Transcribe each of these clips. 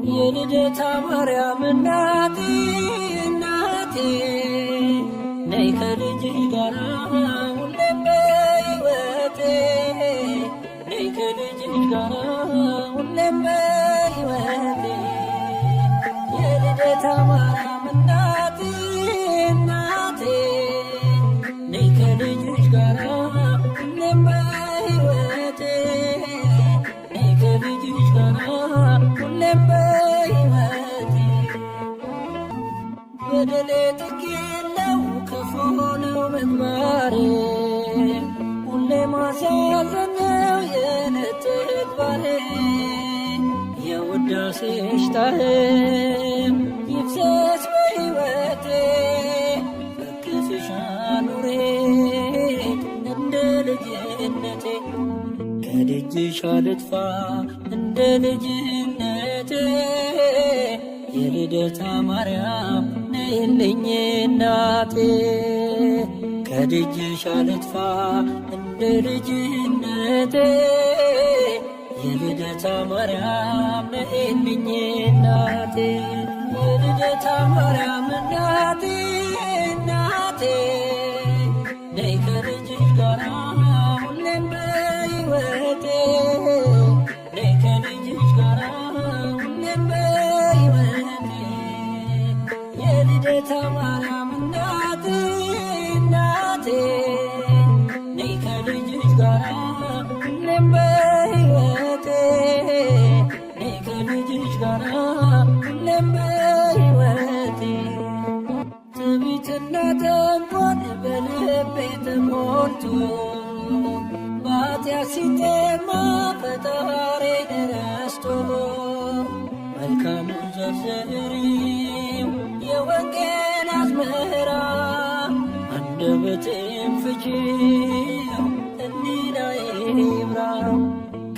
የልደታ ማርያም እናቴ እናቴ ነይ ከልጅሽ ጋራ ሁሌም በሕይወቴ ነይ ከልጅሽ ጋራ ሁሌም በሕይወቴ የልደታ ማርያም እናቴ እናቴ ነይ ከልጅሽ ጋራ ሁሌም በሕይወቴ ነይ ከልጅሽ ጋራ ሁሌም በሕይወቴ በደሌ ጥግ የለው ክፉ ነው ምግባሬ ሁሌ ማሳዘን ነው የዕለት ተግባሬ የውዳሴሽ ጣዕም ይፍሰስ በሕይወቴ በክፍሽ አኑሬኝ እንደ ልጅነቴ ከደጅሽ አልጥፋ እንደ ልጅነቴ የልደታ ማርያም ነይልኝ እናቴ ከደጅሽ አልጥፋ እንደ ልጅነቴ የልደታ ማርያም ነይልኝ እናቴ የልደታ ማርያም እናቴ እናቴ ነይ ከልጅሽ ጋራ ሁሌም በሕይወቴ ነይ ከልጅሽ ጋራ ሁሌም በሕይወቴ የልደታ ማርያም እናቴ እናቴ ነይ ከልጅሽ ጋራ ሁሌም በሕይወቴ ነይ ከልጅሽ ጋራ ሁሌም በሕይወቴ ትዕቢትና ተንኮል በልቤ ተሞልቶ በኃጢአት ሲጠማ ፈጣሪን ረስቶ መልካሙን ዘርዝሪው የወንጌል አዝመራ አንደበቴን ፍቺው ሕሊናዬ ይብራው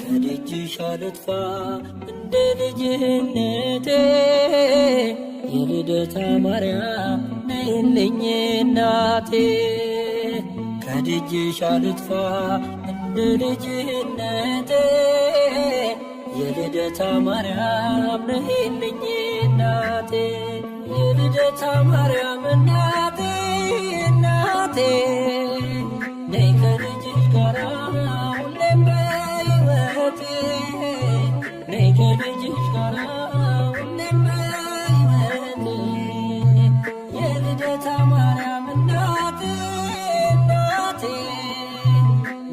ከደጅሽ አልጥፋ እንደ ልጅነቴ የልደታ ማርያም ነይልኝ እናቴ ከደጅሽ አልጥፋ እንደ ልጅነቴ የልደታ ማርያም ነይልኝ እናቴ የልደታ ማርያም እናቴ እናቴ ነይ ከልጅሽ ጋራ ሁሌም በሕይወቴ ነይ ከልጅሽ ጋራ ሁሌም በሕይወቴ የልደታ ማርያም እናቴ እናቴ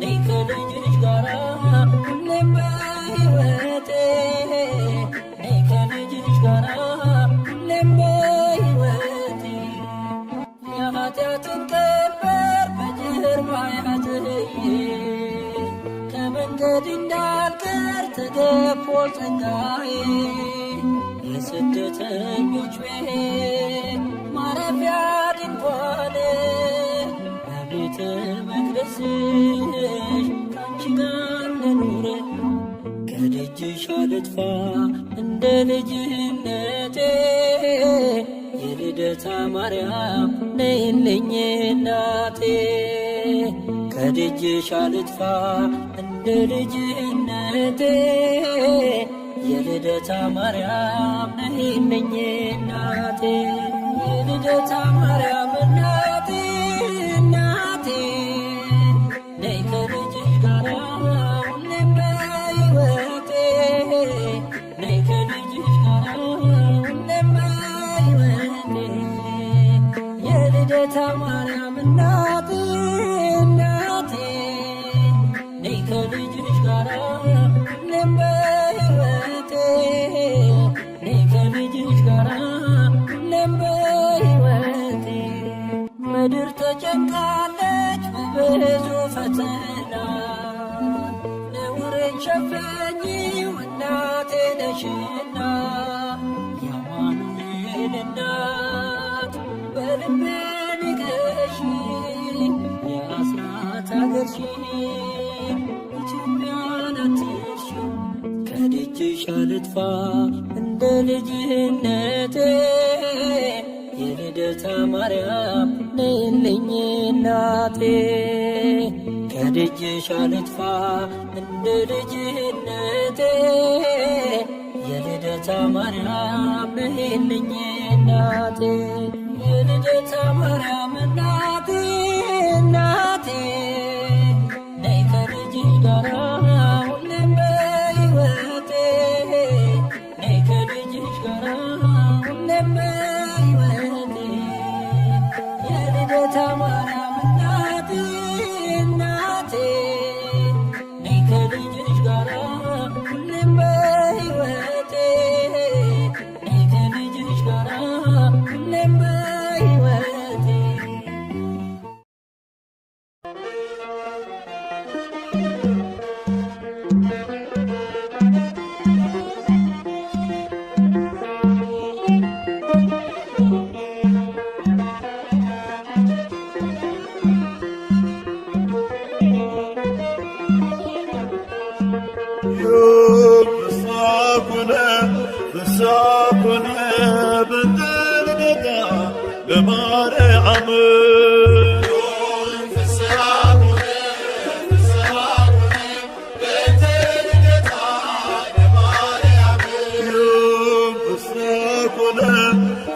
ነይ ከልጅሽ ጋራ ሁሌም በሕይወቴ ነይ ከልጅሽ ጋራ ሁሌም በሕይወቴ የኃጢአትን ቀንበር በጀርባ ያዝዬ ከመንገድ እንዳልቀር ተገፎ ጸጋዬ የስደተኞች ቤት ማረፊያ ድንኳን በቤተ መቅደስሽ ካንቺ ጋር ልኑር ከደጅሽ አልጥፋ እንደ ልጅነቴ የልደታ ማርያም ነይልኝ እናቴ ከደጅሽ አልጥፋ እንደ ልጅነቴ የልደታ ማርያም ነይልኝ እናቴ የልደታ ማርያም እናቴ እናቴ ነይ ከልጅሽ ጋራ ሁሌም በሕይወቴ ነይ ከልጅሽ ጋራ ሁሌም በሕይወቴ የልደታ ማርያም እናቴ እናቴ ነይ ከልጅሽ ጋራ ሁሌም በሕይወቴ ነይ ከልጅሽ ጋራ ሁሌም በሕይወቴ ምድር ተጨንቃለች በብዙ ፈተና ነውሬን ሸፈኚው እናቴ ነሽና የአማኑኤል እናት በልቤ ንገሺ የአስራት አገርሽን ኢትዮጵያን አትርሺ ከደጅሽ አልጥፋ እንደ ልጅነቴ የልደታ ማርያም ነይልኝ እናቴ ከደጅሽ አልጥፋ እንደ ልጅነቴ የልደታ የልደታ ማርያም ነይልኝ እናቴ የልደታ ማርያም እናቴ እናቴ ነይ ከልጅሽ ጋራ ሁሌም በሕይወቴ ነይ ከልጅሽ ጋራ ሁሌም በሕይወቴ የልደታ ማርያም እናቴ እናቴ ነይ ከልጅሽ ጋራ ሁሌም በሕይወቴ ነይ ከልጅሽ ጋራ ሁሌም በሕይወቴ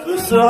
ፍስሐ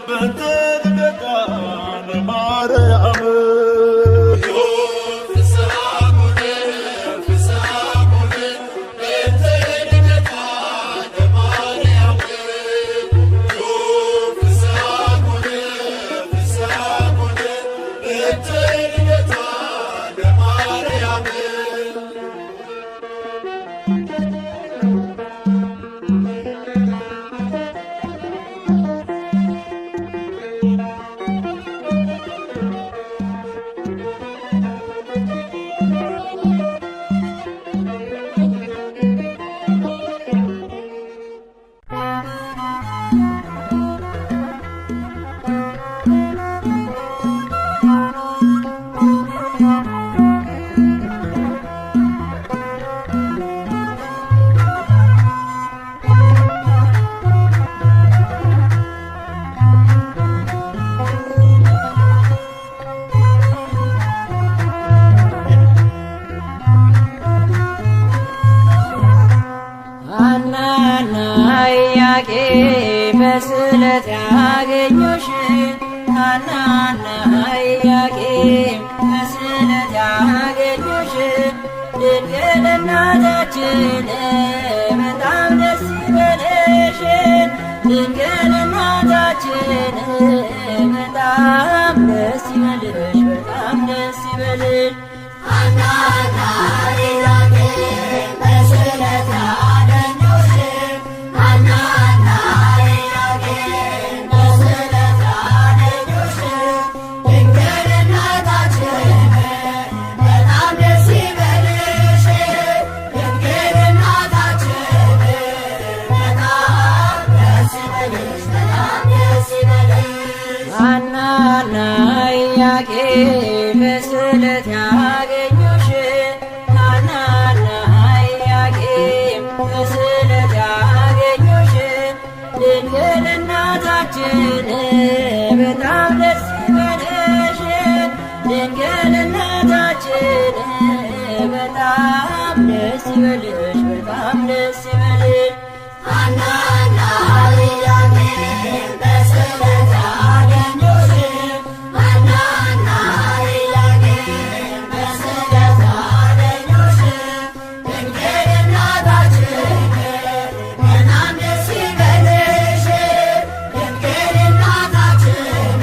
በልደታ ለማርያም ያገኙሽ ሐናና ኢያቄም በስዕለት ያገኙሽ ድንግል እናታችን በጣም ደስ ይበልሽ ድንግል እናታችን በጣም ደስ ይበልሽ በጣም ደስ ይበልሽ ሐናና ኢያቄም በስዕለት ያገኙሽ ሐናና ኢያቄም በስዕለት ያገኙሽ ድንግል እናታችን በጣም ደስ ይበልሽ ድንግል እናታችን በጣም ደስ ይበልሽ በጣም ደስ ይበልሽ ሐናና ኢያቄም በስዕለት ያገኙሽ ሐናና ኢያቄም በስዕለት ያገኙሽ ድንግል እናታችን በጣም ደስ ይበልሽ ድንግል እናታችን በጣም ደስ ይበልሽ በጣም ደስ ይበልሽ ሐናና ኢያቄም በስዕለት ያገኙሽ ሐናና ኢያቄም በስዕለት ያገኙሽ ድንግል እናታችን በጣም ደስ ይበልሽ ድንግል እናታችን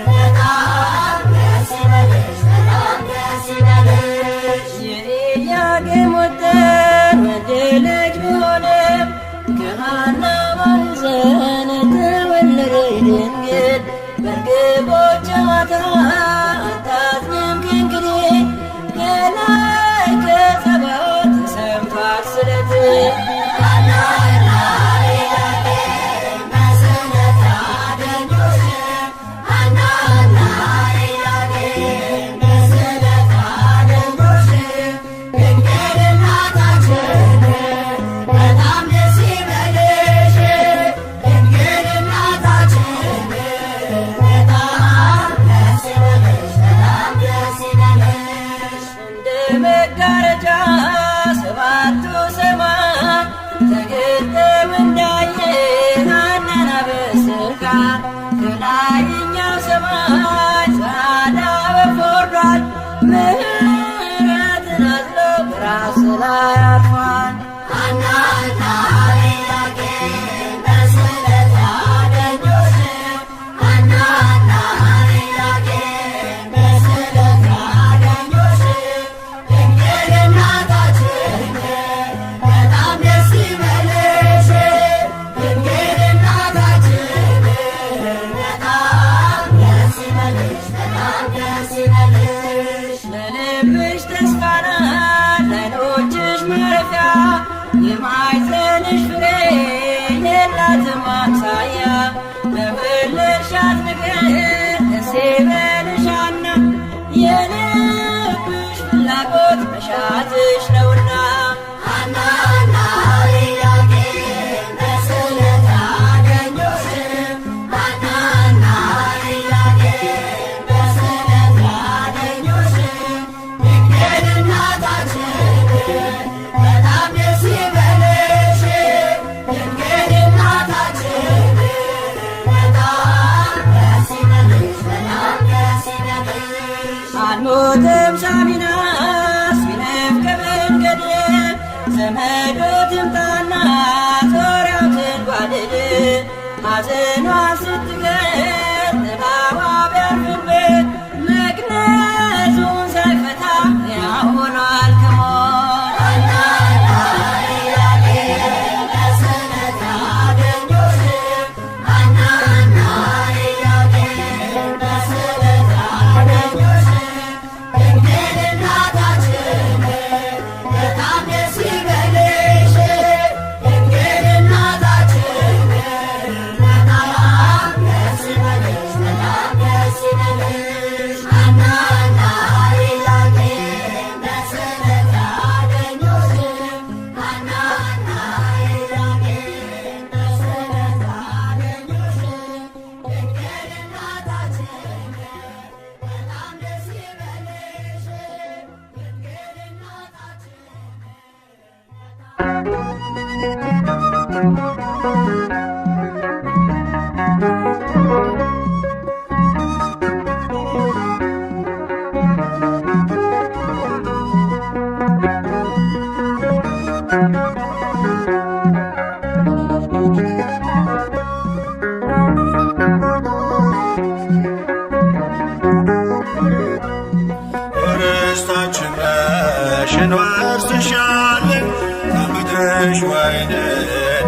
በጣም ደስ ይበልሽ በጣም ደስ ይበልሽ የኢያቄም ወጥር ወንድ ልጅ ቢሆንም ከሐና ማኅፀን ተወለደች ድንግል በርግቦች ጨዋታ አታዝንም ከእንግዲህ ከላይ ከጸባዖት ተሰምቷል ስለት ሐናና ኢያቄም በስዕለት ያገኙሽ ሐናና ኢያቄም በስዕለት ያገኙሽ ድንግል እናታችን በጣም ደስ ይበልሽ ድንግል እናታችን በጣም ደስ ይበልሽ በጣም ደስ ይበልሽ እንደ መጋረጃ ሰባቱ ሰማይ ተገልጠው እንዳየን ሐናን በስካር ከላይኛው ሰማይ ጸዓዳ ወፍ ወርዷል ምሕረትን አዝሎ በራስ ላይ አርፏል ሐናና ኢያቄም በስዕለት ያገኙሽ ሐናና ኢያቄም በስዕለት ያገኙሽ ድንግል እናታችን በጣም ደስ ይበልሽ ድንግል እናታችን በጣም ደስ ይበልሽ በጣም ደስ ይበልሽ ለልብሽ ተስፋ ናት ለዓይኖችሽ ማረፊያ የማኅፀንሽ ፍሬ የላትም አምሳያ በወለድሻት ነገር ደስ ይበልሽ ሐና የልብሽ ፍላጎት መሻትሽ ነውና ሐናና ኢያቄም በስዕለት ያገኙሽ ሐናና ኢያቄም በስዕለት ያገኙሽ ድንግል እናታችን በጣም ደስ ይበልሽ ድንግል እናታችን በጣም ደስ ይበልሽ በጣም ደስ ይበልሽ አልሞተም ሳሚናስ ቢነፍቅ መንገድ ዘመዶ ትምጣና ዙሪያው ትንጓደድ ሐዘኗ ስትገር ጥላዋ ቢያርፍበት መግነዙን ሳይፈታ ሕያው ሆኗል ከሞት ሐናና ኢያቄም በስዕለት ያገኙሽ ሐናና ኢያቄም በስዕለት ያገኙሽ ድንግል እናታችን በጣም ደስ ይበልሽ ድንግል እናታችን በጣም ከምድርሽ ወይንን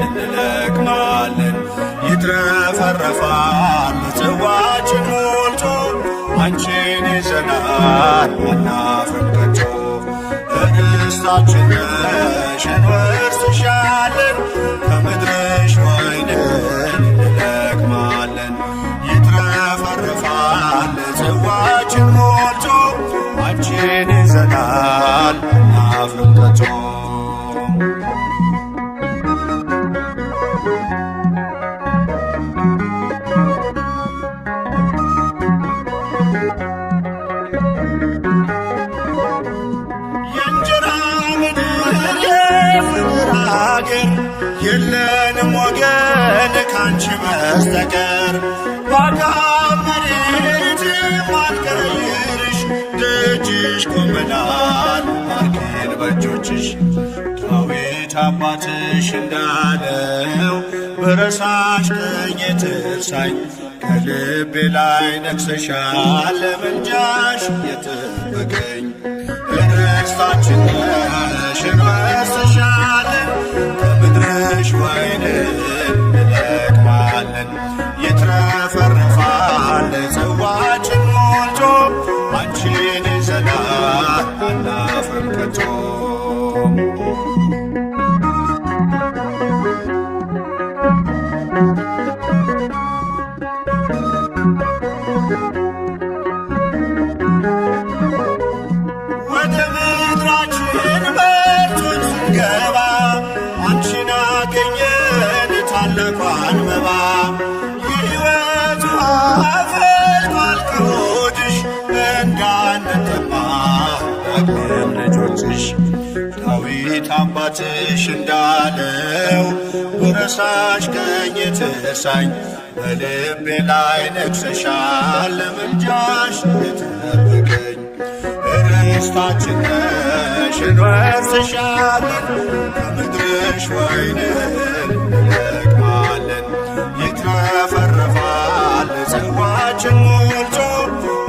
እንለቅማለን። ይትረፈረፋል ጽዋችን ሞልቶ አንቺን ይዘናል አናፍርም ከቶ። ርስታችን ነሽ እንወርስሻለን ከምድርሽ ወይንን እንለቅማለን። ይትረፈረፋል ጽዋችን ሞልቶ አንቺን ይዘናል አናፍርም ከቶ። አገር የለንም ወገን ካንቺ በስተቀር ባዳም መሬት ማልቀይርሽ ደጅሽ ቆመናል ባርኪን በእጆችሽ። ዳዊት አባትሽ እንዳለው በረሳሽ ቀኝ ትርሳኝ ከልቤ ላይ ነግሰሻል ለምልጃሽ የጠበቀኝ። ርስታችን ነሽ እንወርስሻለን ከምድርሽ ወይንን እንለቅማለን። ይትረፈረፋል ጽዋችን ሞልቶ አንቺን ይዘናል አናፍርም ከቶ። ታላቋን መባ የሕይወት ውሃ ፈልቋል ከሆድሽ እንዳንጠማ ዳግም ልጆችሽ። ዳዊት አባትሽ እንዳለው በረሳሽ ቀኝ ትርሳኝ በልቤ ላይ ነግሰሻል ለምልጃሽ የጠበቀኝ። ርስታችን ነሽ እንወርስሻለን ከምድርሽ ወይንን እንለቅማለን። ይትረፈረፋል ጽዋችን ሞልቶ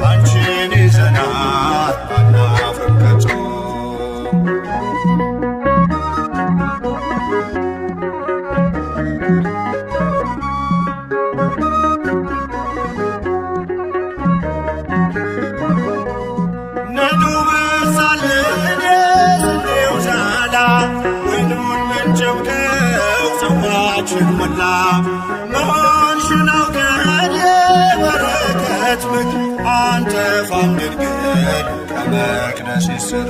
አንቺን ይዘናል አናፍርም ከቶ። ነዱ በዛልን የስንዴው ዛላ ወይኑን ምንጨብቀው ጽዋችን ሞላ። መሆንሽን አውቀን የበረከት ምድር አንጠፋም ድንግል ከመቅደስሽ ስር።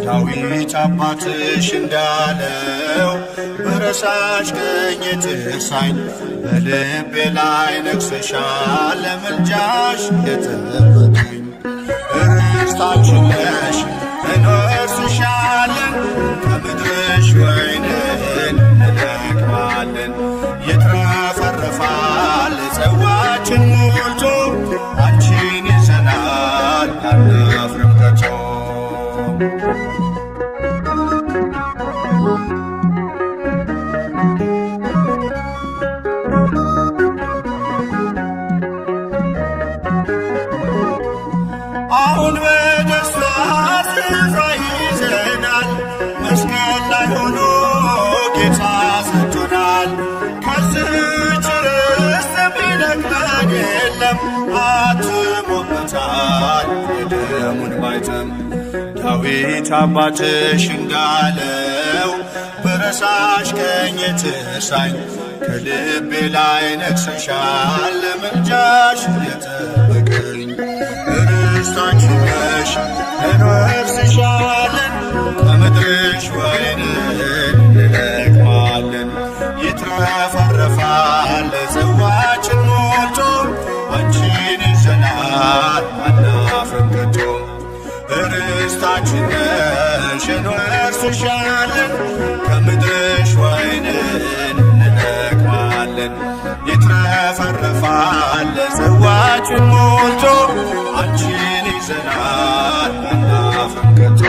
ዳዊት አባትሽ እንዳለው በረሳሽ ቀኝ ትርሳኝ በልቤ ላይ ነግሰሻል ለምልጃሽ የጠበቀኝ። ርስታችን ነሽ እንወርስሻለን ከምድርሽ ወይንን እንለቅማለን። ይትረፈረፋል ጽዋችን ሞልቶ አንቺን ይዘናል አናፍርም ከቶ። አሁን በደስታ ስፍራ ይዘናል መስቀል ላይ ሆኖ ጌታ ሰጥቶናል። ከዚህች ርስት የሚነቅለን የለም አትሞበታል የደሙን ማኅተም። ዳዊት አባትሽ እንዳለው በረሳሽ ቀኝ ትርሳኝ ከልቤ ላይ ነግሰሻል ለምልጃሽ የጠበቀኝ። ርስታችን ነሽ እንወርስሻለን ከምድርሽ ወይንን እንለቅማለን። ይትረፈረፋል ጽዋችን ሞልቶ አንቺን ይዘናል አናፍርም ከቶ። ርስታችን ነሽ እንወርስሻለን ከምድርሽ ወይንን እንለቅማለን። ይትረፈረፋል ጽዋችን ሞልቶ አንቺን ይዘናል አናፍርም ከቶ።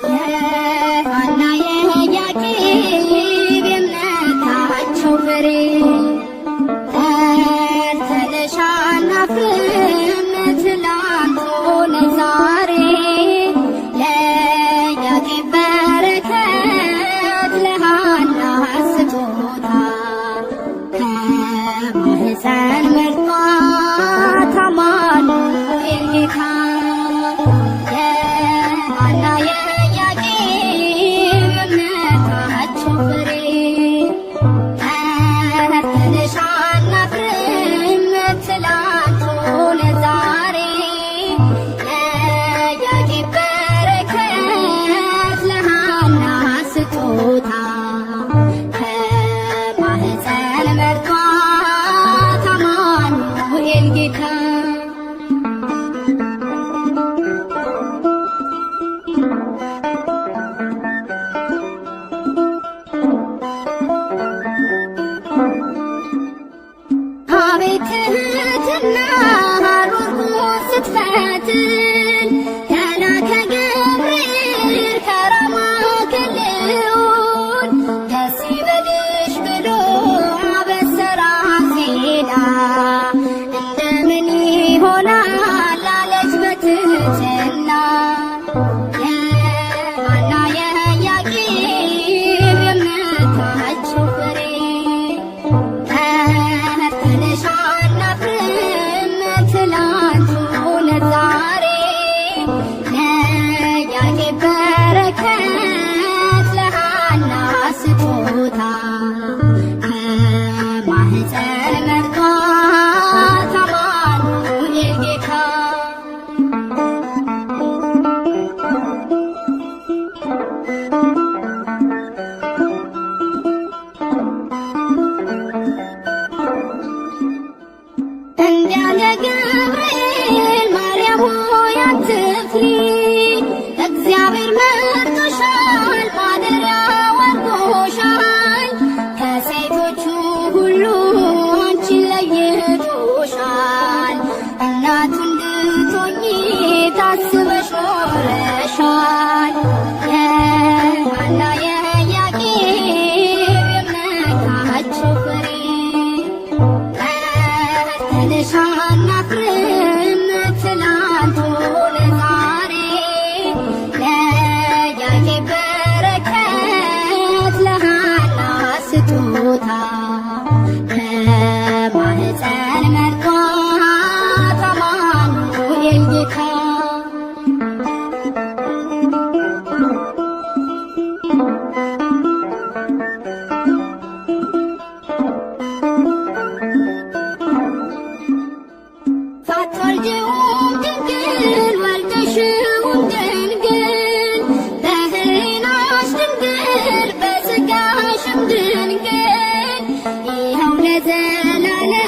Yeah. ተርተንሻል አናፍርም ትላንት ሆነ ዛሬ ለያዕቆብ በረከት ለሐና ስጦታ ከማኅፀን መርጧት አማኑኤል ጌታ የሐና የያዕቆብ እምነታቸው ፍሬ ተርተንሻል አናፍርም ትላንት ሆነ ዛሬ ለያዕቆብ በረከት ለሐና ስጦታ ከማኅፀን መርጧት አማኑኤል ጌታ አቤት ትሕትና ሩሩህ ስትፈትን ተላከ ገብርኤል ከራማ ክልኡን ደስ ይበልሽ ብሎ አበሰራት ዜና እንደምን ይሆናል አለች በትሕትና የሐና የያዕቆብ የእምነታቸው ፍሬ ተርተንሻል አናፍርም ትላንት ሆነ ዛሬ ለያዕቆብ በረከት ለሐና ስጦታ ከማኅፀን መርጧት አማኑኤል ጌታ እንዳለ ገብርኤል ማርያም ሆይ አትፍሪ እግዚአብሔር መርጦሻል ማደሪያው አድርጎሻል ከሴቶቹ ሁሉ አንቺን ለይቶሻል እናቱ እንድትሆኚ ታስበሽ ኖረሻል የሐና የያዕቆብ የእምነታቸው ፍሬ ተርተንሻል አናፍርም ትላንት ሆነ ዛሬ ለያዕቆብ በረከት ለሐና ስጦታ ከማኅፀን መርጧት አማኑኤል ጌታ ሳትወልጂውም ድንግል ወልደሽውም ድንግል በሕሊናሽ ድንግል በሥጋሽም ድንግል ይኸው ለዘላለም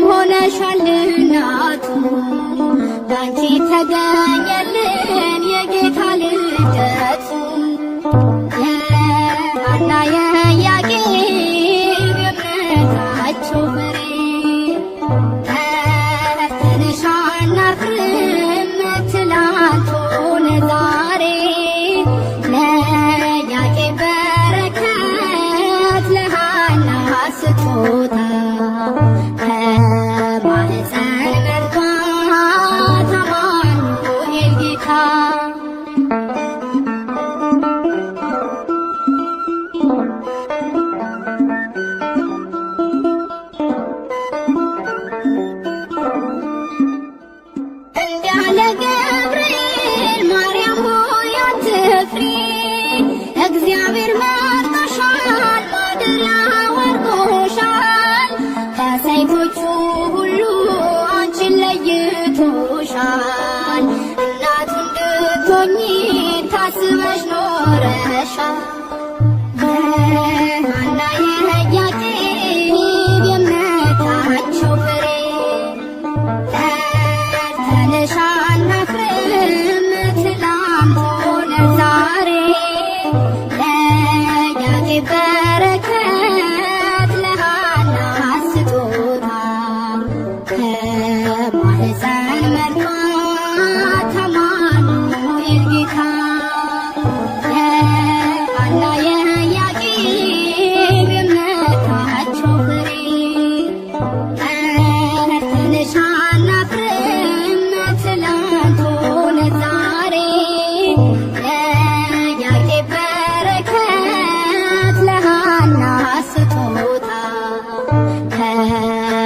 ሆነሻል እናቱ ባንቺ ተገኘልን የጌታ ልደቱ የሐና የያዕቆብ የእምነታቸው ፍሬ ተርተንሻል አናፍርም ትላንት ሆነ ዛሬ ለያዕቆብ በረከት ለሐና ስጦታ ከማኅፀን መርጧት አማኑኤል ጌታ እንዳለ ገብርኤል ማርያም ሆይ አትፍሪ እግዚአብሔር መርጦሻል ማደሪያው አድርጎሻል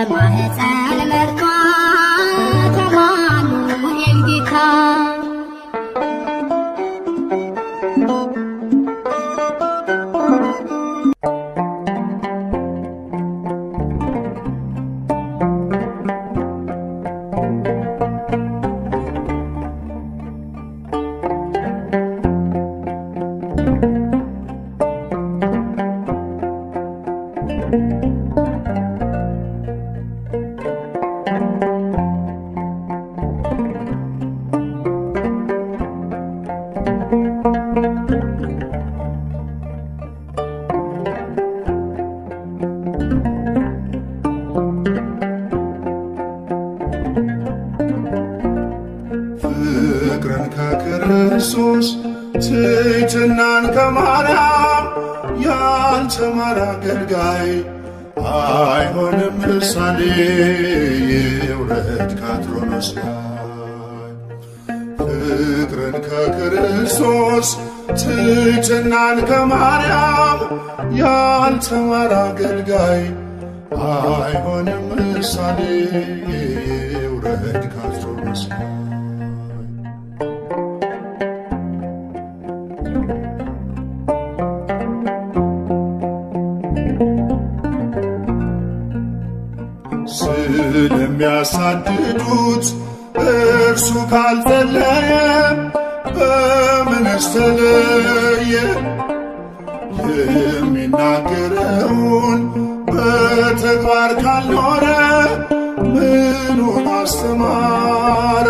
ማህፀን መርቷት አማኑኤል ጌታ ፍቅርን ከክርስቶስ ትሕትናን ከማርያም ያልተማረ አገልጋይ አይሆንም ምሳሌ ይውረድ ከአትሮኖስ ላይ። ፍቅርን ከክርስቶስ ትሕትናን ከማርያም ያልተማረ አገልጋይ አይሆንም ምሳሌ ይውረድ ከአትሮኖስ ላይ። ስለሚያሳድዱት እርሱ ካልጸለየ በምንስ ተለየ? የሚናገረውን በተግባር ካልኖረ ምኑን አስተማረ?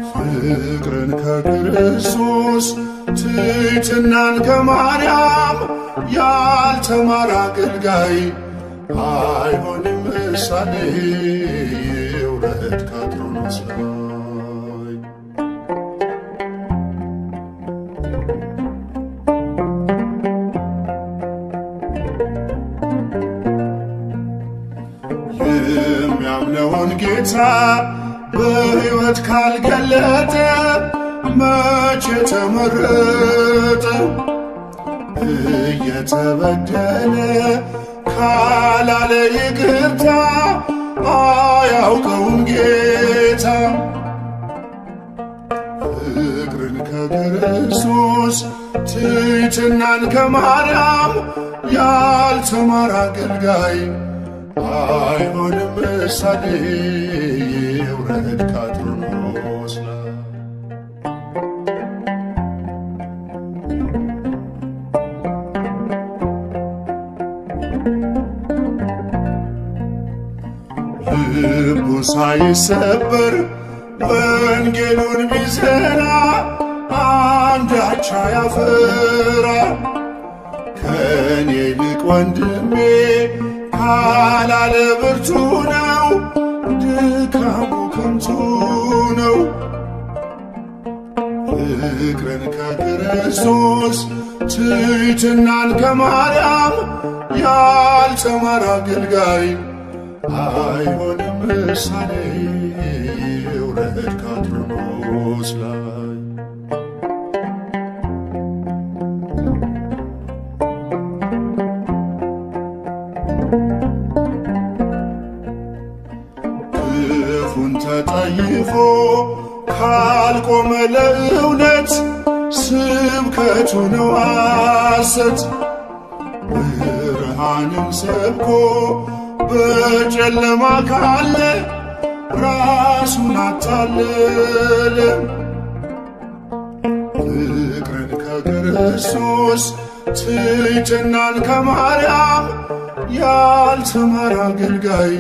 ፍቅርን ከክርስቶስ ትሕትናን ከማርያም ያልተማረ አገልጋይ አይሆንም ምሳሌ ይውረድ ከአትሮኖስ ላይ። የሚያምነውን ጌታ በሕይወት ካልገለጠ መቼ ተመረጠ? እየተበደለ ካላለ ይቅርታ አያውቀውም ጌታ። ፍቅርን ከክርስቶስ ትሕትናን ከማርያም ያልተማረ አገልጋይ አይሆንም ምሳሌ ይውረድ ከአትሮኖስ ላይ። ልቡ ሳይሰበር ወንጌሉን ቢዘራ አንዳች አያፈራ። ከኔ ይልቅ ወንድሜ ካላለ ብርቱ ነው፣ ድካሙ ከንቱ ነው። ፍቅርን ከክርስቶስ ትሕትናን ከማርያም ያልተማረ አገልጋይ አይሆንም ምሳሌ ይውረድ ከአትሮኖስ ላይ። ክፉን ተጠይፎ ካልቆመ ለእውነት ስብከቱ ነው ሐሰት። ብርሃንን ሰብኮ በጨለማ ካለ ራሱን አታለለ። ፍቅርን ከክርስቶስ ትሕትናን ከማርያም ያልተማረ አገልጋይ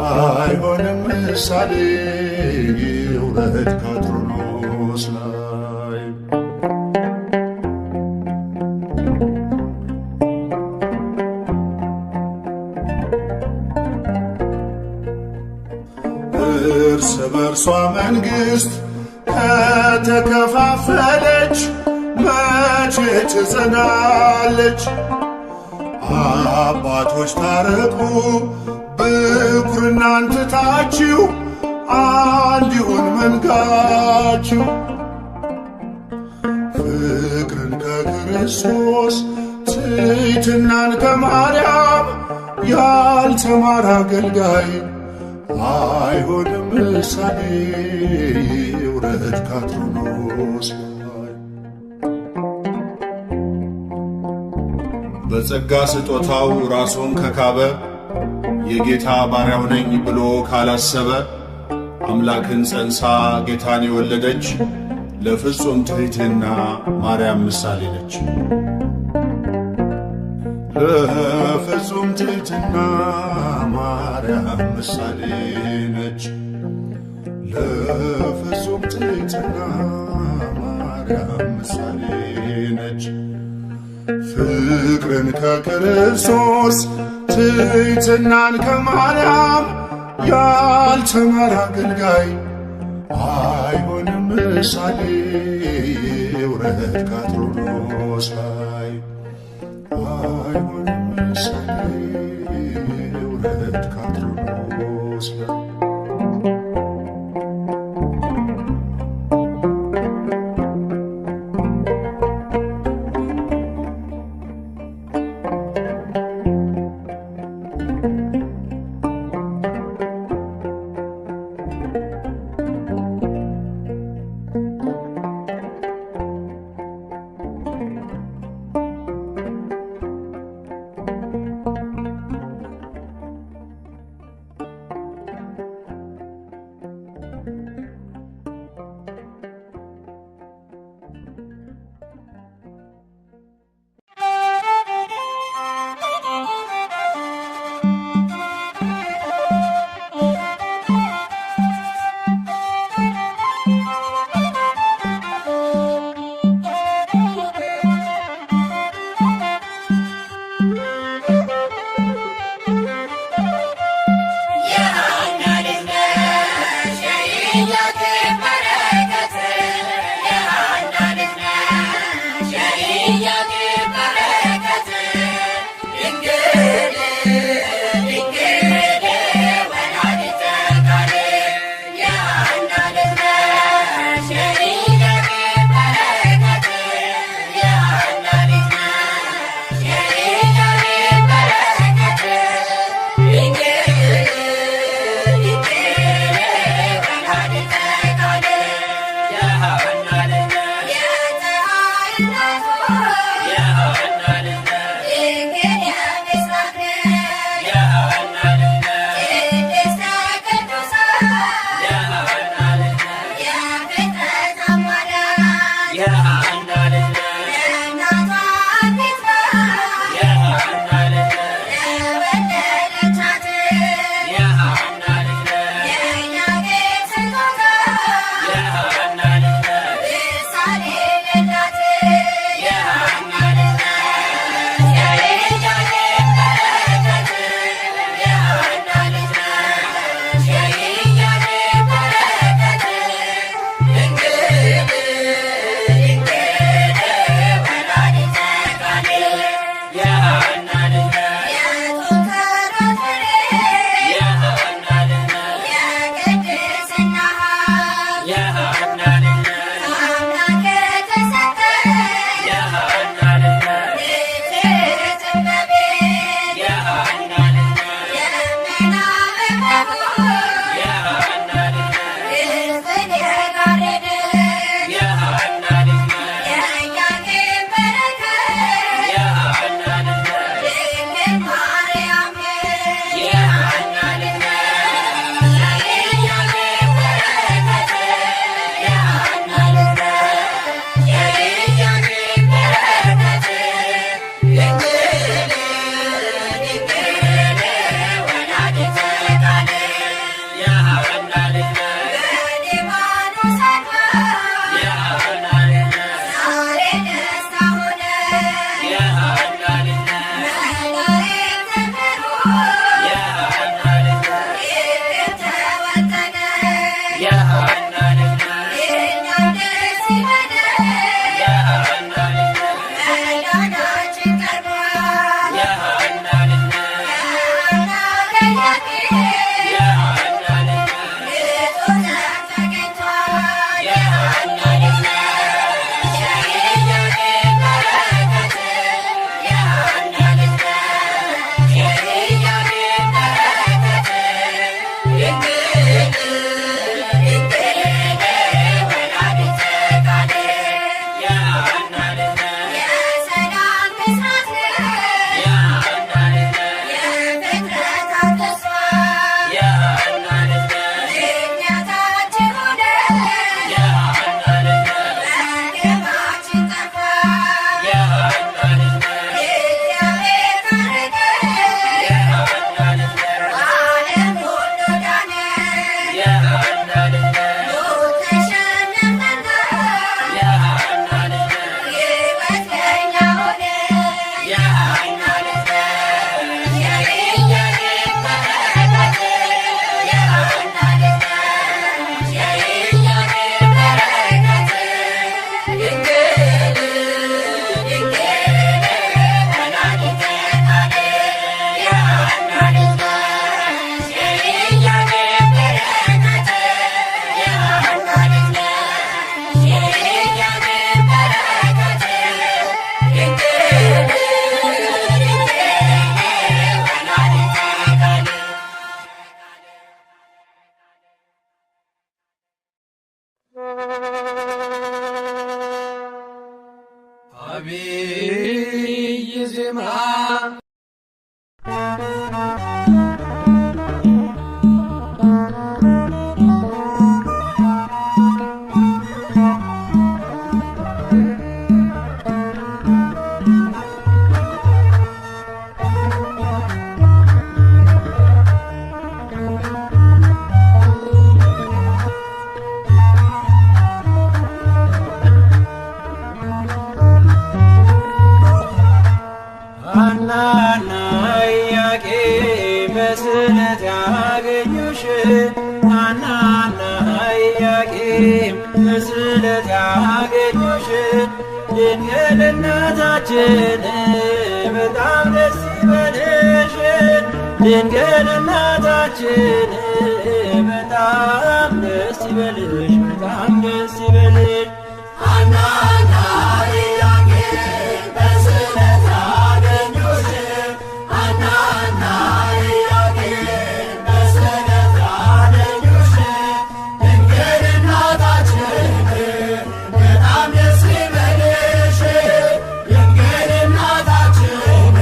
አይሆንም ምሳሌ ይውረድ ከአትሮኖስ ላይ። እርስ በርሷ መንግሥት ከተከፋፈለች መቼ ትጸናለች? አባቶች ታረቁ ብኩርናን ትታችሁ አንድ ይሁን መንጋችሁ። ፍቅርን ከክርስቶስ ትሕትናን ከማርያም ያልተማረ አገልጋይ አይሆንም ምሳሌ ውረድ ከአትሮኖስ ላይ። በጸጋ ስጦታው ራሱን ከካበ የጌታ ባሪያው ነኝ ብሎ ካላሰበ አምላክን ጸንሳ ጌታን የወለደች ለፍጹም ትሕትና ማርያም ምሳሌ ነች። ለፍጹም ትሕትና ማርያም ምሳሌ ነች። ለፍጹም ትሕትና ማርያም ምሳሌ ነች። ፍቅርን ከክርስቶስ ትሕትናን ከማርያም ያልተማረ አገልጋይ አይሆንም ምሳሌ ውረድ ከአትሮኖስ ላይ። አይሆንም ምሳሌ ውረድ ከአትሮኖስ ላይ። በስለት ያገኙሽ ሐናና ኢያቄም በስለት ያገኙሽ ድንግል እናታችን በጣም ደስ ይበልሽ ድንግል እናታችን በጣም ደስ ይበልሽ በጣም ደስ ይበልሽ ሐናና ኢያቄም በስለት ያገኙሽ ሐናና ኢያቄም በስለት ያገኙሽ ድንግል እናታችን በጣም ደስ ይበልሽ ድንግል እናታችን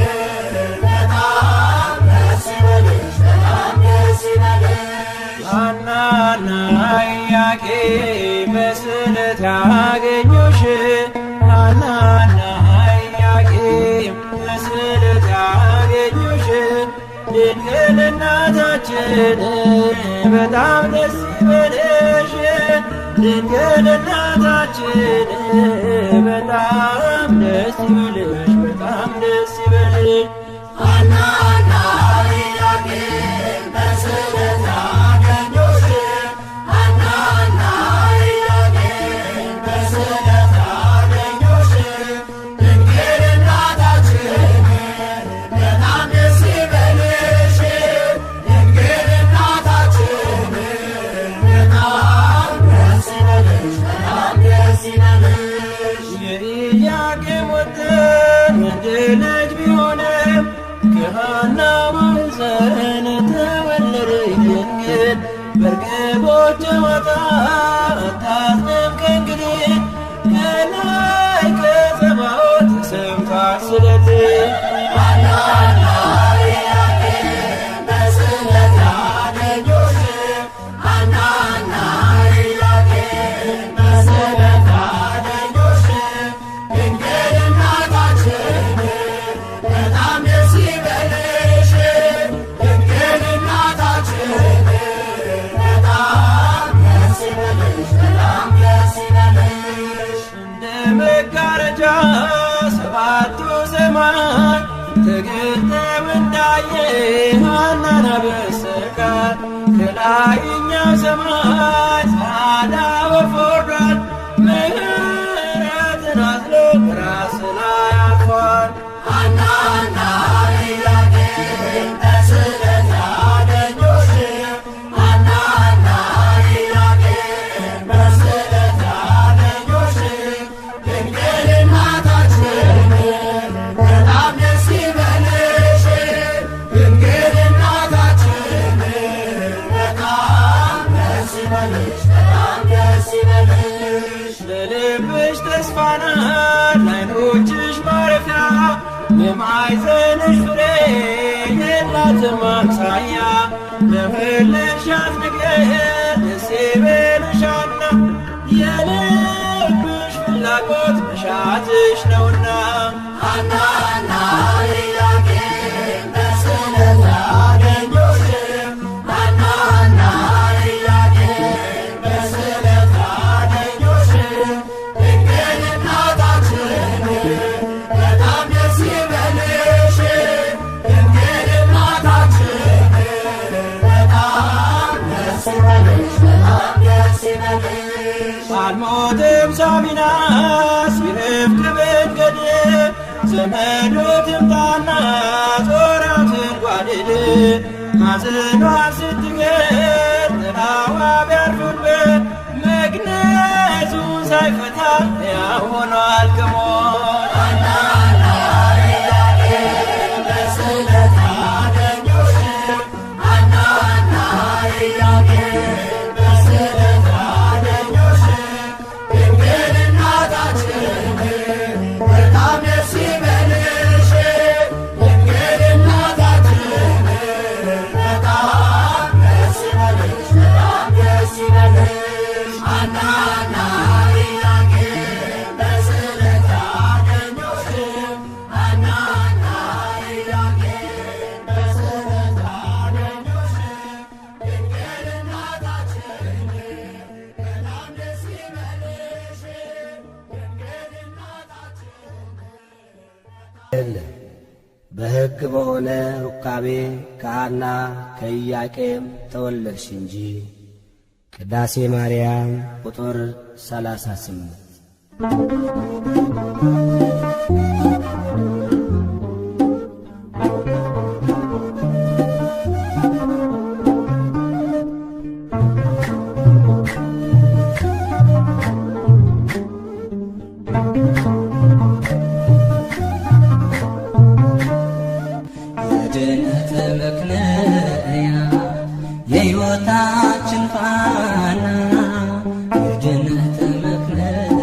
በጣም ደስ ይበልሽ በጣም ደስ ይበልሽ ሐናና ኢያቄም በስለት ያገኙሽ ሐናና ኢያቄም በስለት ያገኙሽ ድንግል እናታችን በጣም ደስ ይበልሽ ድንግል እናታችን በጣም ደስ ይበልሽ በጣም ደስ ይበልሽ ሐናና ኢያቄም በስለት ያገኙሽ ሐናና ኢያቄም በስለት ያገኙሽ ድንግል እናታችን በጣም ደስ ይበልሽ ድንግል እናታችን በጣም ደስ ይበልሽ በጣም ደስ ይበልሽ የኢያቄም ወጥር ወንድ ልጅ ቢሆንም ከሐና ማኅፀን ተወለደ ድንግል በርግቦች ጨዋታ አታዝንም ከእንግዲህ ከላይ ከጸባዖት ተሰምቷል ስለትህ ሐናና ኢያቄም በስለት ያገኙሽ ሐናና ኢያቄም በስለት ያገኙሽ ድንግል እናታችን በጣም ደስ ይበልሽ ድንግል እናታችን በጣም ደስ ይበልሽ በጣም ደስ ይበልሽ እንደ መጋረጃ ሰባቱ ሰማይ ተገልጠው እንዳየ ሐናን አበሰራት ከላይኛው ሰማይ ጻዕዳ ወፍ ወርዷል ምሕረትን አዝሎ በራስ ላይ አርፏል ሐናና ኢያቄም በስለት ያገኙሽ ሐናና ኢያቄም በስለት ያገኙሽ ድንግል እናታችን በጣም ደስ ይበልሽ ድንግል እናታችን በጣም ደስ ይበልሽ በጣም ደስ ይበልሽ ለልብሽ ተስፋ ናት ለዓይኖችሽ ማረፊያ የማኅፀንሽ ፍሬ የላትም አምሳያ ለወለድሻት ነገር ደስ ይበልሻልና የልብሽ ፍላጎት መሻትሽ ነውና ሐናና ኢያቄም በስለት ያገኙሽ ሐናና ኢያቄም በስለት ያገኙሽ ድንግል እናታችን በጣም ደስ ይበልሽ ድንግል እናታችን በጣም ደስ ይበልሽ በጣም ደስ ይበልሽ አልሞትም ሳሚናስ ቢረፍቅ መንገድ ዘመዱ ትምጣና ዞራው ትጓድል ማዘኗን ስትገር ጥላዋ ቢያርፍበት መግነዙን ሳይፈታ ሕያው ሆኗል ከሞት ሐናና ኢያቄም በስለት ያገኙሽ ሐናና ኢያቄም በስለት ያገኙሽ ድንግል እናታችን በጣም ደስ ይበልሽ ድንግል እናታችን በጣም ደስ ይበልሽ በጣም ደስ ይበልሽ ሐናና ኢያቄም በስለት ያገኙሽ ሐናና ኢያቄም በስለት ያገኙሽ ድንግል እናታችን በጣም ደስ ይበልሽ ድንግል እናታችን በሕግ በሆነ ሩካቤ ከሐና ከኢያቄም ተወለድሽ እንጂ። ቅዳሴ ማርያም ቁጥር 38። የድነት ምክንያት የሕይወታችን ፋና የድነት ምክንያት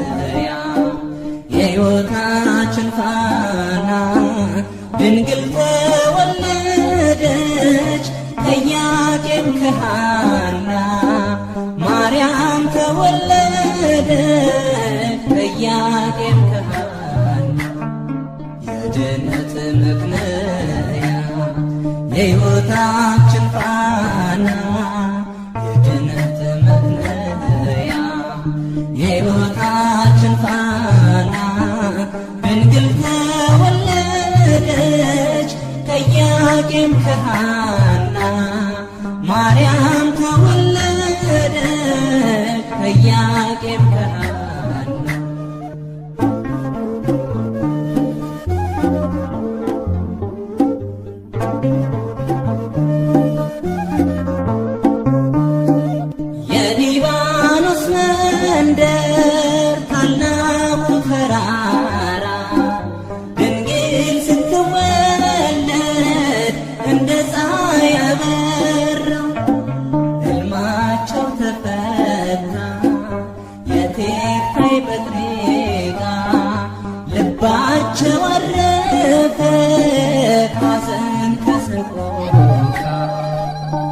የሕይወታችን ፋና ድንግል ተወለደች ከኢያቄም ከሐና ማርያም ተወለደች ከኢያቄም ከሐና የድነት ምክንያት የሕይወታችን ፋና የድነት ምክንያት የሕይወታችን ፋና ድንግል ተወለደች ከኢያቄም ከሐና ማርያም ተወለደች ከኢያቄም ከሐና የሊባኖስ መንደር ታላቁ ተራራ ድንግል ስትወለድ እንደ ፀሐይ አበራው ሕልማቸው ተፈታ የቴክታይ በጥሪቃ ልባቸው አረፈ ሐዘን ከሰቆቃ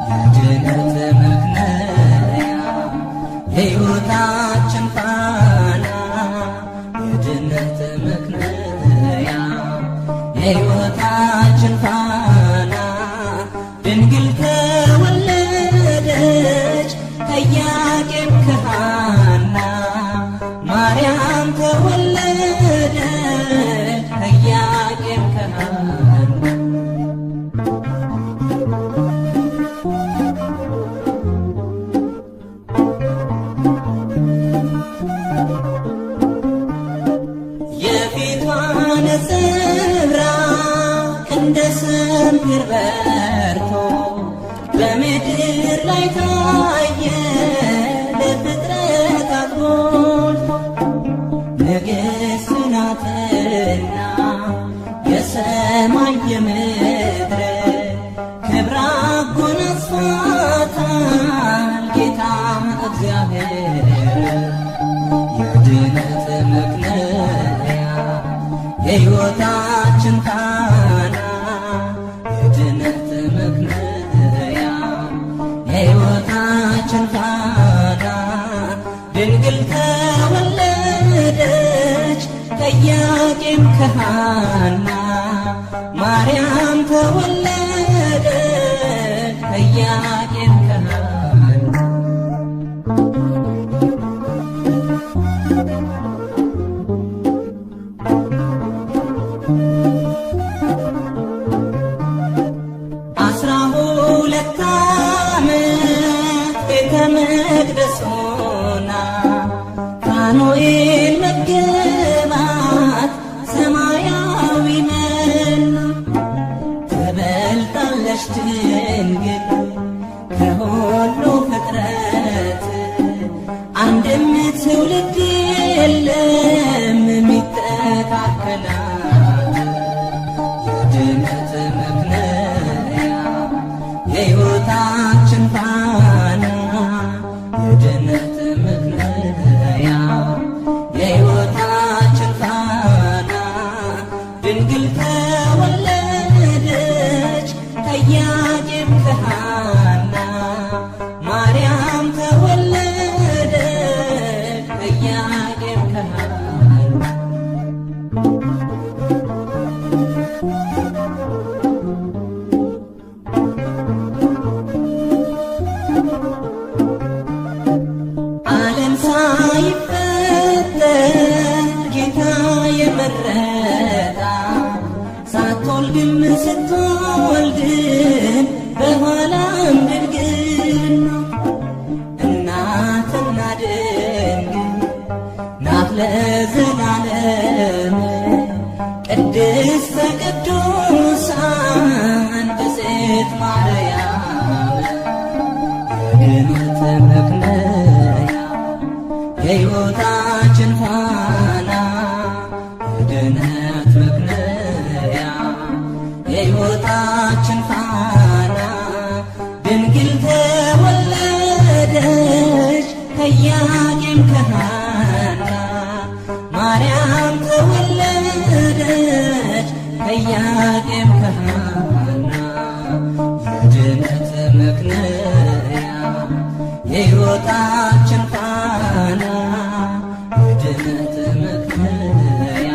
የድነት ምክንያት የሕይወታችን ፋና የድነት ምክንያት የሕይወታችን ፋና ድንግል ተወለደች ከኢያቄም ከሐና ማርያም ተወለደች ከኢያቄም ከሐና የፊቷ ነጸብራቅ እንደ ሰምፔር በርቶ በምድር ላይ ታየ ለፍጥረታት ሞልቶ ንግሥት ናትና የሰማይ የምድር ክብራ አጎናጽፏታል ጌታ እግዚአብሔር የድነት ምክንያት የሕይወታችን ፋና የድነት ምክንያት የሕይወታችን ፋና ድንግል ተወለደች ከኢያቄም ከሐና ማርያም ተወለደች ከኢያቄም ከሐና ሁለት ዓመት ቤተ መቅደስ ሆና ፋኑኤል መገባት ሰማያዊ መና ተበልጣለች ድንግል ከሁሉ ፍጥረት አንድም ትውልድ የለም የሚተካከላት የድነት ምክንያት የሕይወታችን ፋና የድነት ምክንያት የሕይወታችን ፋና ድንግል ተወለደች ከኢያቄም ከሐና ማርያም ተወለደች ከኢያቄም ከሐና ዓለም ሳይፈጠር ጌታ የመረጣ ሳትወልድም ስትወልድም የድነት መክለያ የሕይወታችን ፋና የድነት መክለያ የሕይወታችን ፋና ድንግል ተወለደች ከኢያቄም ከሐና ማርያም ተወለደች ከኢያቄም ከሐና የድነት መክለያ የሕይወታችን ፋና የድነት መክለያ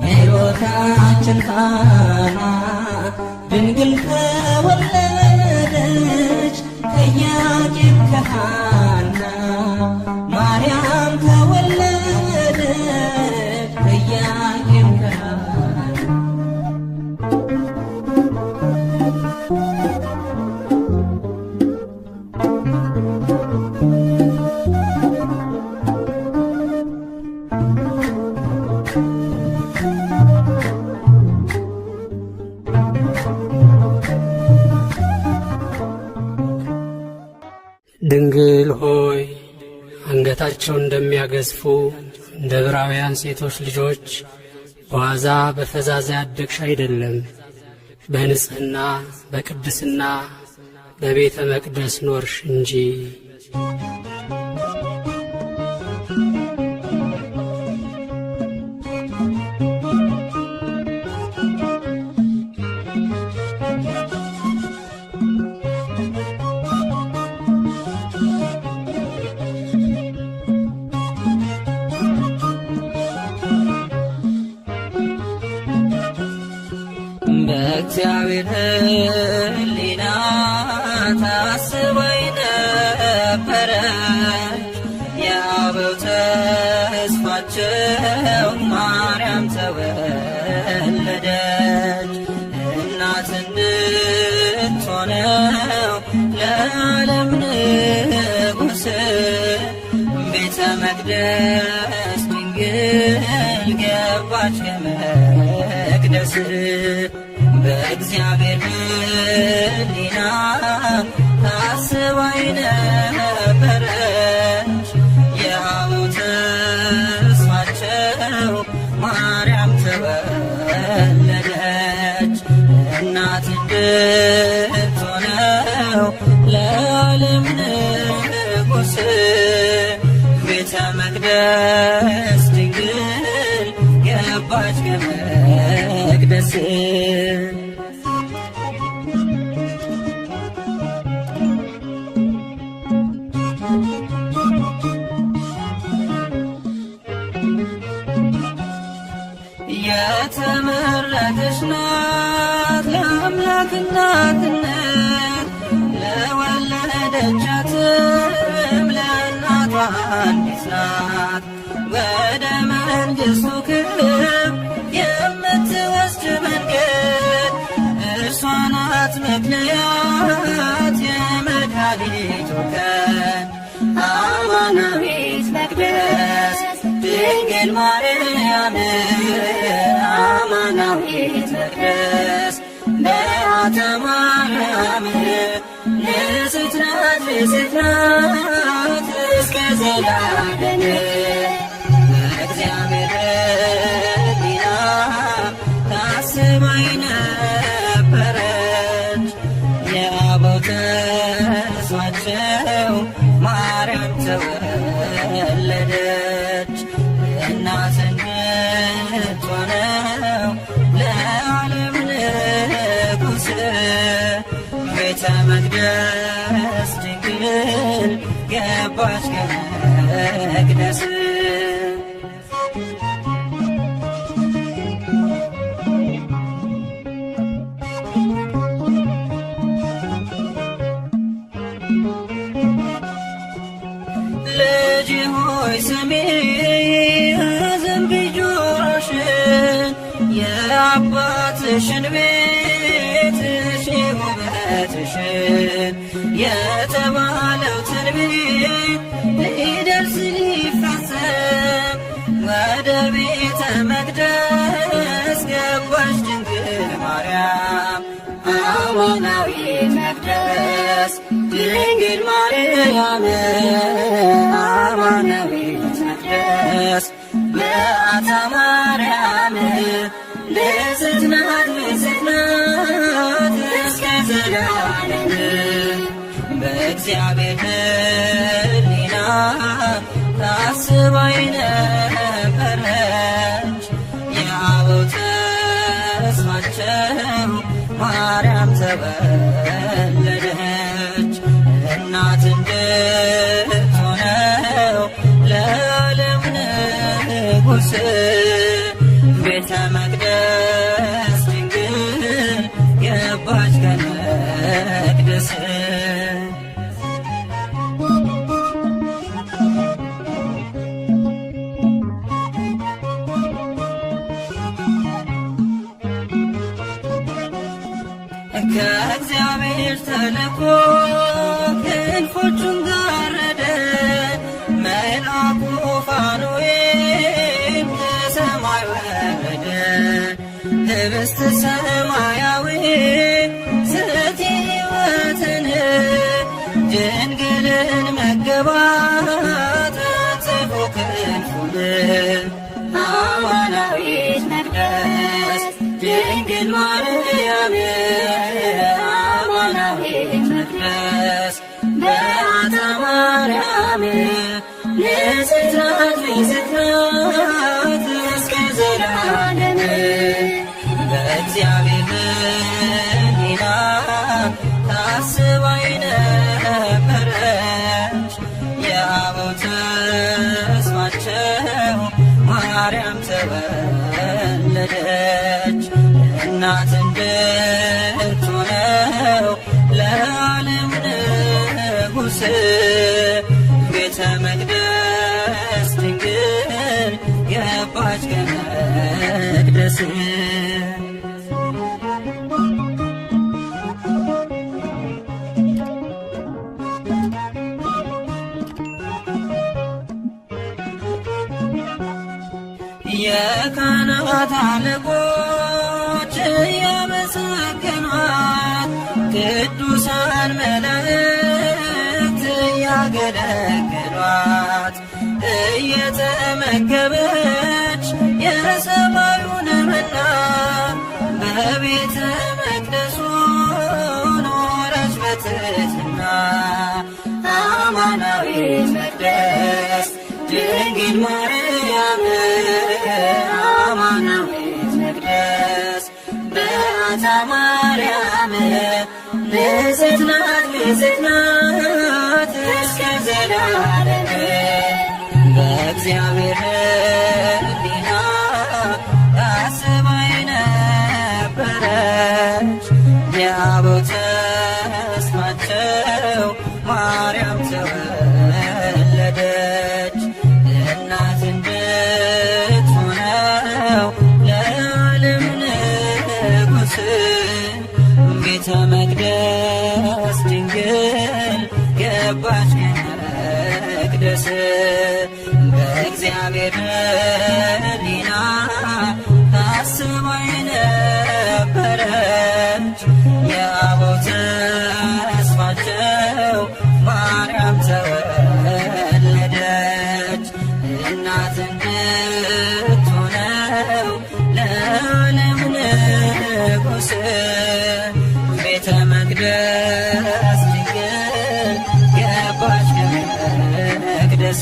የሕይወታችን ፋና ድንግል ተወለደች ከኢያቄም ከሐና ማርያም ተወለደች ከኢያቄም ከሐና ድንግል ሆይ አንገታቸው እንደሚያገዝፉ እንደ ዕብራውያን ሴቶች ልጆች በዋዛ በፈዛዛ ያደግሽ አይደለም። በንጽሕና በቅድስና በቤተ መቅደስ ኖርሽ እንጂ። በእግዚአብሔር ሕሊና ታስበኝ ነበረች የአበው ተስፋቸው ማርያም ተወለደች። እናት እንድትሆነው ለዓለም ንጉሥ ቤተ መቅደስ ድንግል ገባች ከመቅደስ። በእግዚአብሔር ሕሊና ታስባኝ ነበረች የአበው ተስፋቸው ማርያም ተወለደች። እናት እንድትሆነው ለዓለም ንጉሥ ቤተ መቅደስ ድንግል ገባች ከመቅደስ። የተመረጠች ናት ለአምላክ እናትነት ለወለደቻትም ለእናቷ አንዲት ናት። ወደ መንግሥቱ ክብር የምትወስድ መንገድ እርሷ ናት መክለያት የመድኃኒቱ ቀን። አማናዊት መቅደስ ድንግል ማርያም አማናዊት መቅደስ በዓታ ማርያም ንጽሕት ናት ንጽሕት ናት እስከ ዘላለም። በእግዚአብሔር ሕሊና ታስባኝ ነበረች የአበው ተስፋቸው ማርያም ተወለደች። እናት እንድትሆነው ለዓለም ንጉሥ ቤተ መቅደስ ድንግል ገባች ከመቅደስ። ልጅ ሆይ ስሚ አዘንብዪ ጆሮሽን የአባትሽን ቤት እሺ ውበትሽን የተባለው ትንቢት ሊደርስ ሊፈጸም ወደ ቤተ መቅደስ ገባች ድንግል ማርያም አማናዊት መቅደስ መቅደስ ድንግል ማርያም አማናዊት መቅደስ በዓታ ማርያም ንጽሕት ናት ንጽሕት ናት እስከ ዘላለም በእግዚአብሔር ሕሊና ታስባ የነበረች የአበው ተስፋቸው ማርያም ተወለደች እናት እንድትሆነው ለዓለም ንጉሥ ቤተ መቅደስ ድንግል ገባች ከመቅደስ ከእግዚአብሔር ተልኮ ክንፎቹን ጋረደ መልአኩ ፋኑኤል ከሰማይ ወረደ ኅብስተ ሰማያዊ ስእቲ ሕይወትን ድንግልን መገባት ጽፎ ክንፉን አማናዊት መቅደስ ድንግል ማርያም አማናዊት መቅደስ በዓታ ማርያም ንጽሕት ናት ንጽሕት ናት እስከ ዘላለም በእግዚአብሔር ሕሊና ታስባ የነበረች የአበው ተስፋቸው ማርያም ተወለደች እናት እንድትሆነው ለዓለም ንጉሥ ቤተ መቅደስ ድንግል ገባች ከመቅደስ የካህናት አለቆች እያመሰገኗት ቅዱሳን መላእክት እያገለገሏት እየተመገበች የሰማዩን መና በቤተ መቅደሱ ኖረች በትሕትና አማናዊት መቅደስ ድንግል ማርያም አማናዊት መቅደስ በዓታ ማርያም ንጽሕት ናት ንጽሕት ናት እስከ ዘላለም በእግዚአብሔር ሕሊና ታስባ የነበረች የአበው ተስፋቸው ማርያም ተወለደች እናት እንድትሆነው ለዓለም ንጉሥ ቤተ መቅደስ ድንግል ገባች ከመቅደስ በእግዚአብሔር ሕሊና ታስባ የነበረች የአበው ተስፋቸው ማርያም ተወለደች እናት እንድትሆነው ለዓለም ንጉሥ ቤተ መቅደስ ድንግል ገባች ከመቅደስ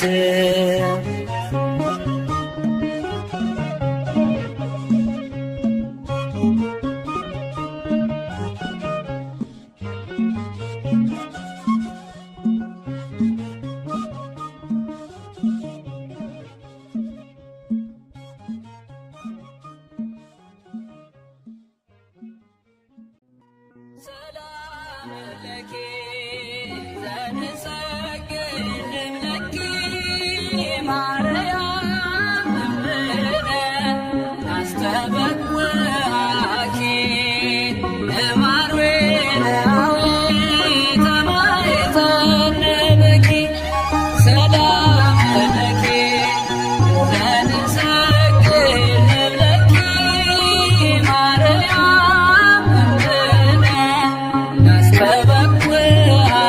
ሰላም ለኪ ዘንሰግድ ለኪ ማርያም እምነ አስተበኩዓኪ እማኑኤላዊ ተማይተነብኪ ሰላም ለኪ ዘንሰግድ ለኪ ማርያም እምነ አስተበኩዓኪ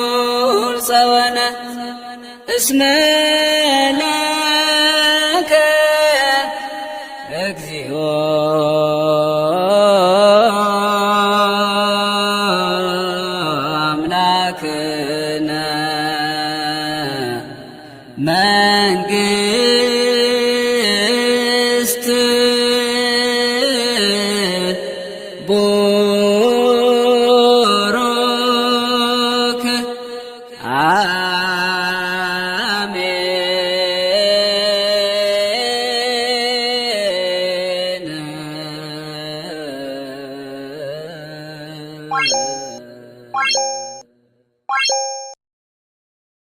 ኩልፀወነ እስመ ለከ እግዚኦ አምላክነ መንግሥት ቡሩክ አሜን።